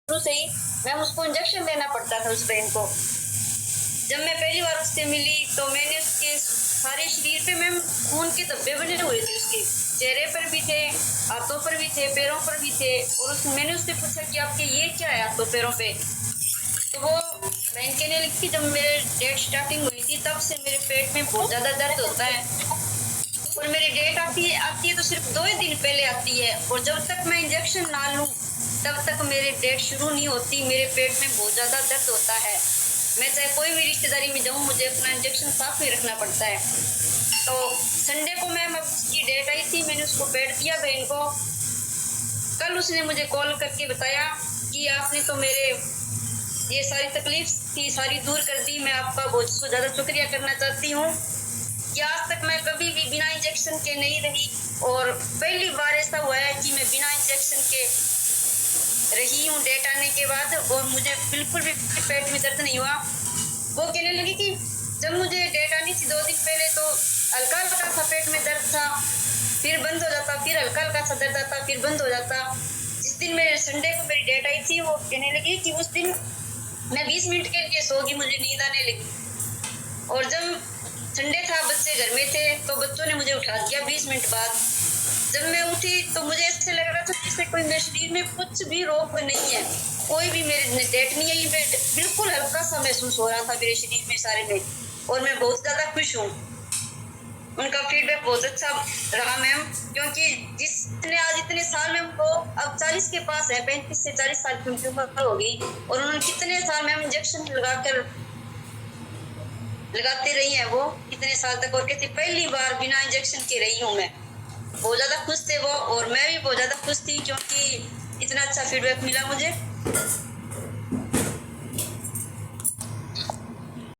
शुरू से ही मैम उसको इंजेक्शन लेना पड़ता था उस पेन को। जब मैं पहली बार उससे मिली तो मैंने उसके सारे शरीर पे मैम खून के धब्बे बने हुए थे, उसके चेहरे पर भी थे, हाथों पर भी थे, पैरों पर भी थे। और मैंने उससे पूछा कि आपके ये क्या है हाथों पैरों पे, तो वो बहन कहने लगी कि जब मेरे डेट स्टार्टिंग हुई थी तब से मेरे पेट में बहुत ज़्यादा दर्द होता है, और मेरी डेट आती है तो सिर्फ 2 ही दिन पहले आती है, और जब तक मैं इंजेक्शन ना लूँ तब तक मेरी डेट शुरू नहीं होती। मेरे पेट में बहुत ज़्यादा दर्द होता है, मैं चाहे कोई भी रिश्तेदारी में जाऊँ मुझे अपना इंजेक्शन साफ ही रखना पड़ता है। तो संडे को मैम उसकी डेट आई थी, मैंने उसको पेड दिया बहन को। कल उसने मुझे कॉल करके बताया कि आपने तो मेरे ये सारी तकलीफ थी सारी दूर कर दी, मैं आपका बहुत ज़्यादा शुक्रिया करना चाहती हूँ कि आज तक मैं कभी भी बिना इंजेक्शन के नहीं रही, और पहली बार ऐसा हुआ है कि मैं बिना इंजेक्शन के रही हूँ डेट आने के बाद, और मुझे बिल्कुल भी पेट में दर्द नहीं हुआ। वो कहने लगी कि जब मुझे डेट आनी थी 2 दिन पहले तो हल्का हल्का सा पेट में दर्द था, फिर बंद हो जाता, फिर हल्का हल्का सा दर्द आता, फिर बंद हो जाता। जिस दिन मेरे संडे को मेरी डेट आई थी वो कहने लगी कि उस दिन मैं 20 मिनट के लिए सो गई, मुझे नींद आने लगी, और जब संडे था बच्चे घर में थे तो बच्चों ने मुझे उठा दिया 20 मिनट बाद। जब मैं उठी तो मुझे ऐसे लग रहा था जैसे कोई मेरे शरीर में कुछ भी रोग नहीं है, कोई भी मेरे डेट नहीं आई, मैं बिल्कुल हल्का सा महसूस हो रहा था मेरे शरीर में सारे में, और मैं बहुत ज़्यादा खुश हूँ। उनका फीडबैक बहुत अच्छा रहा मैम, क्योंकि जिसने आज इतने साल में उनको अब 40 के पास है, 35 से 40 साल की उम्र हो गई, और उन्होंने कितने साल मैम इंजेक्शन लगाते रही है वो कितने साल तक, और कहती पहली बार बिना इंजेक्शन के रही हूँ मैं। बहुत ज़्यादा खुश थे वो, और मैं भी बहुत ज़्यादा खुश थी क्योंकि इतना अच्छा फीडबैक मिला मुझे।